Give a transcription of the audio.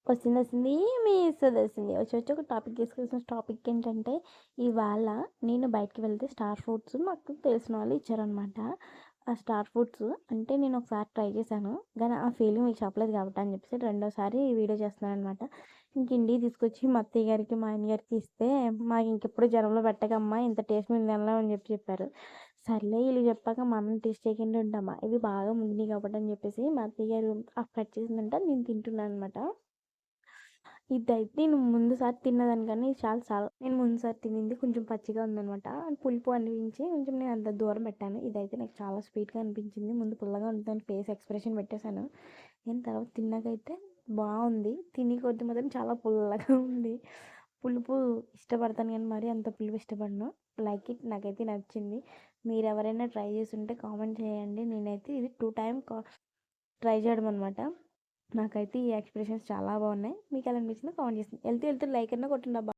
వచ్చిందొచ్చింది. మిస్సొచ్చింది. వచ్చి ఒక టాపిక్ తీసుకొచ్చిన టాపిక్ ఏంటంటే, ఇవాళ నేను బయటికి వెళ్తే స్టార్ ఫుడ్స్ మాకు తెలిసిన వాళ్ళు ఇచ్చారనమాట. ఆ స్టార్ ఫుడ్స్ అంటే నేను ఒకసారి ట్రై చేశాను. కానీ ఆ ఫీలింగ్ మీకు చెప్పలేదు కాబట్టి అని చెప్పేసి రెండోసారి ఈ వీడియో చేస్తున్నాననమాట. ఇంక ఇంటికి తీసుకొచ్చి మా అత్తయ్య గారికి, మా ఆయన గారికి ఇస్తే, మాకు ఇంకెప్పుడు జనంలో పెట్టకమ్మా ఇంత టేస్ట్ మేము తినలేం అని చెప్పారు. సర్లే వీళ్ళు చెప్పాక మనం టేస్ట్ చేయకుండా ఉంటామా, ఇవి బాగా ముగ్గినాయి కాబట్టి అని చెప్పేసి మా అత్తయ్య గారు ఆ కట్ చేసిందంట నేను తింటున్నాను అనమాట. ఇదైతే నేను ముందుసారి తిన్నదానికన్నా ఇది చాలా చాలా నేను ముందుసారి తినింది కొంచెం పచ్చిగా ఉందనమాట. పులుపు అనిపించి కొంచెం నేను అంత దూరం పెట్టాను. ఇదైతే నాకు చాలా స్వీట్గా అనిపించింది. ముందు పుల్లగా ఉంటుందని ఫేస్ ఎక్స్ప్రెషన్ పెట్టేశాను. నేను తర్వాత తిన్నాకైతే బాగుంది. తిని కొద్ది మాత్రం చాలా పుల్లగా ఉంది. పులుపు ఇష్టపడతాను కానీ మరి అంత పులుపు ఇష్టపడను. లైక్ ఇట్, నాకైతే నచ్చింది. మీరు ఎవరైనా ట్రై చేసి ఉంటే కామెంట్ చేయండి. నేనైతే ఇది 2 టైమ్ ట్రై చేయడం అనమాట. నాకైతే ఈ ఎక్స్ప్రెషన్స్ చాలా బాగున్నాయి. మీకు ఎలా అనిపించిందో కామెంట్ చేస్తుంది. వెళ్తూ వెళ్తూ లైక్ అన్నా కొట్టండి అబ్బా.